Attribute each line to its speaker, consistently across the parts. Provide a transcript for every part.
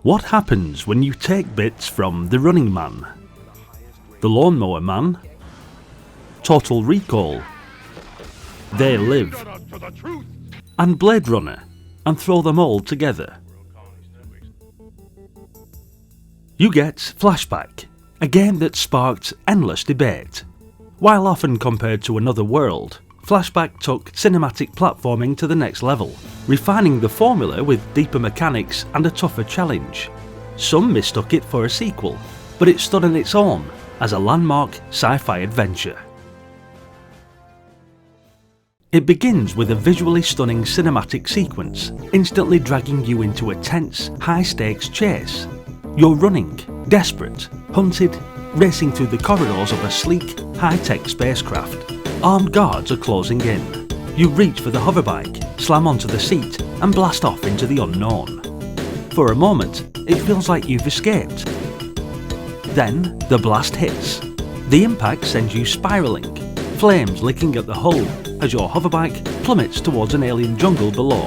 Speaker 1: What happens when you take bits from The Running Man, The Lawnmower Man, Total Recall, They Live, and Blade Runner, and throw them all together? You get Flashback, a game that sparked endless debate. While often compared to Another World, Flashback took cinematic platforming to the next level, refining the formula with deeper mechanics and a tougher challenge. Some mistook it for a sequel, but it stood on its own as a landmark sci-fi adventure. It begins with a visually stunning cinematic sequence, instantly dragging you into a tense, high-stakes chase. You're running, desperate, hunted, racing through the corridors of a sleek, high-tech spacecraft. Armed guards are closing in. You reach for the hoverbike, slam onto the seat, and blast off into the unknown. For a moment, it feels like you've escaped. Then, the blast hits. The impact sends you spiralling, flames licking at the hull as your hoverbike plummets towards an alien jungle below.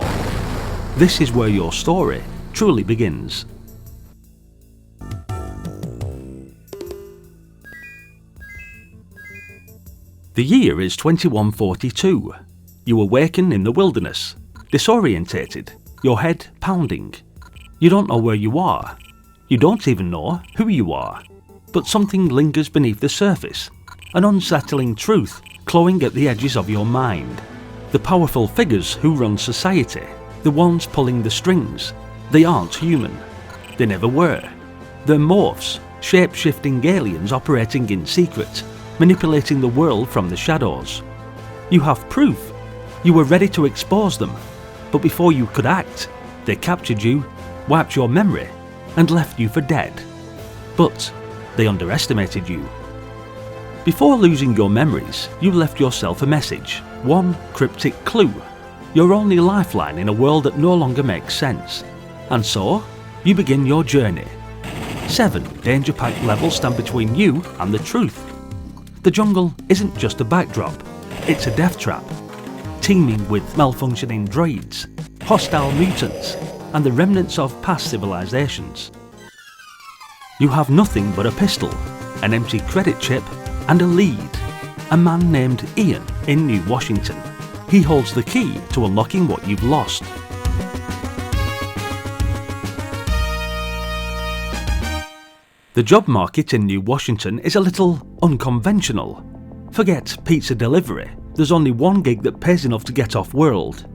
Speaker 1: This is where your story truly begins. The year is 2142. You awaken in the wilderness, disorientated, your head pounding. You don't know where you are. You don't even know who you are. But something lingers beneath the surface, an unsettling truth clawing at the edges of your mind. The powerful figures who run society, the ones pulling the strings, they aren't human. They never were. They're morphs, shape-shifting aliens operating in secret, manipulating the world from the shadows. You have proof. You were ready to expose them, but before you could act, they captured you, wiped your memory, and left you for dead. But they underestimated you. Before losing your memories, you left yourself a message, one cryptic clue, your only lifeline in a world that no longer makes sense. And so, you begin your journey. 7 danger-packed levels stand between you and the truth. The jungle isn't just a backdrop, it's a death trap, teeming with malfunctioning droids, hostile mutants, and the remnants of past civilizations. You have nothing but a pistol, an empty credit chip, and a lead. A man named Ian in New Washington. He holds the key to unlocking what you've lost. The job market in New Washington is a little unconventional. Forget pizza delivery, there's only one gig that pays enough to get off-world: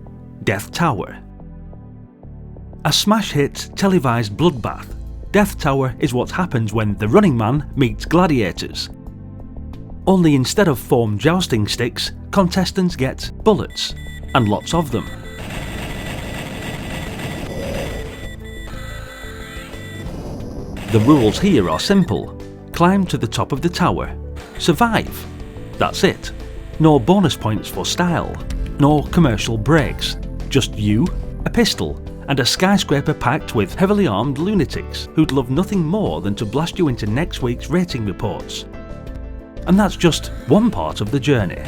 Speaker 1: Death Tower. A smash hit, televised bloodbath, Death Tower is what happens when The Running Man meets gladiators. Only instead of foam jousting sticks, contestants get bullets, and lots of them. The rules here are simple. Climb to the top of the tower. Survive. That's it. No bonus points for style. No commercial breaks. Just you, a pistol, and a skyscraper packed with heavily armed lunatics who'd love nothing more than to blast you into next week's rating reports. And that's just one part of the journey.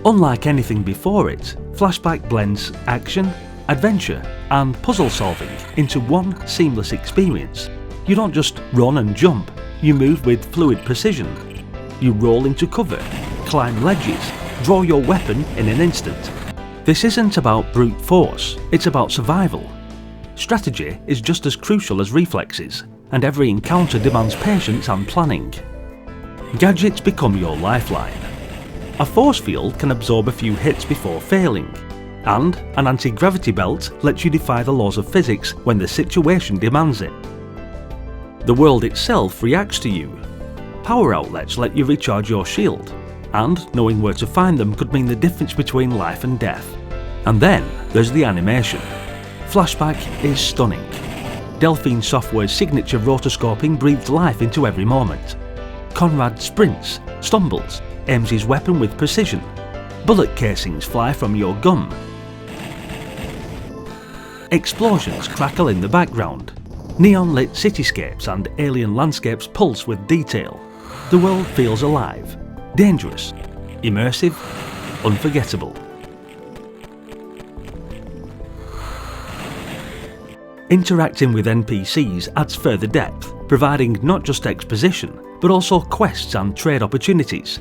Speaker 1: Unlike anything before it, Flashback blends action, adventure, and puzzle solving into one seamless experience. You don't just run and jump, you move with fluid precision. You roll into cover, climb ledges, draw your weapon in an instant. This isn't about brute force, it's about survival. Strategy is just as crucial as reflexes, and every encounter demands patience and planning. Gadgets become your lifeline. A force field can absorb a few hits before failing, and an anti-gravity belt lets you defy the laws of physics when the situation demands it. The world itself reacts to you. Power outlets let you recharge your shield, and knowing where to find them could mean the difference between life and death. And then there's the animation. Flashback is stunning. Delphine Software's signature rotoscoping breathes life into every moment. Conrad sprints, stumbles, aims his weapon with precision. Bullet casings fly from your gun. Explosions crackle in the background. Neon-lit cityscapes and alien landscapes pulse with detail. The world feels alive, dangerous, immersive, unforgettable. Interacting with NPCs adds further depth, providing not just exposition, but also quests and trade opportunities.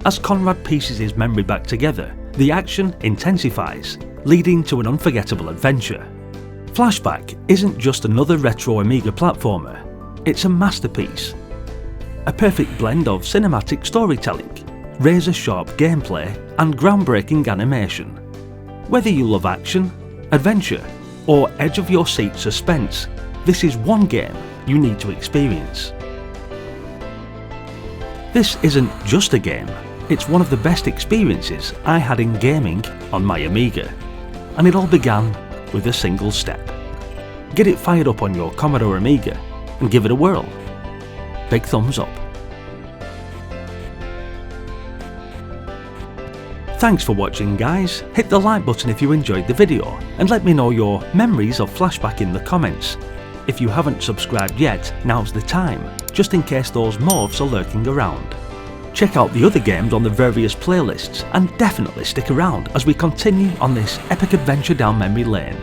Speaker 1: As Conrad pieces his memory back together, the action intensifies, leading to an unforgettable adventure. Flashback isn't just another retro Amiga platformer, it's a masterpiece. A perfect blend of cinematic storytelling, razor-sharp gameplay and groundbreaking animation. Whether you love action, adventure or edge-of-your-seat suspense, this is one game you need to experience. This isn't just a game, it's one of the best experiences I had in gaming on my Amiga, and it all began with a single step. Get it fired up on your Commodore Amiga and give it a whirl. Big thumbs up. Thanks for watching guys, hit the like button if you enjoyed the video and let me know your memories of Flashback in the comments. If you haven't subscribed yet, now's the time, just in case those morphs are lurking around. Check out the other games on the various playlists and definitely stick around as we continue on this epic adventure down memory lane.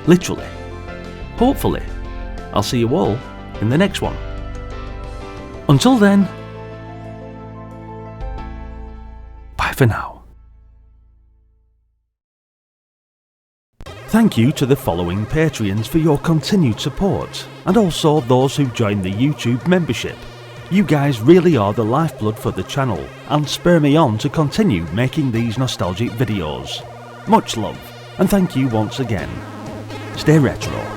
Speaker 1: Literally. Hopefully. I'll see you all in the next one. Until then, bye for now. Thank you to the following Patreons for your continued support, and also those who joined the YouTube membership. You guys really are the lifeblood for the channel and spur me on to continue making these nostalgic videos. Much love, and thank you once again. Stay retro.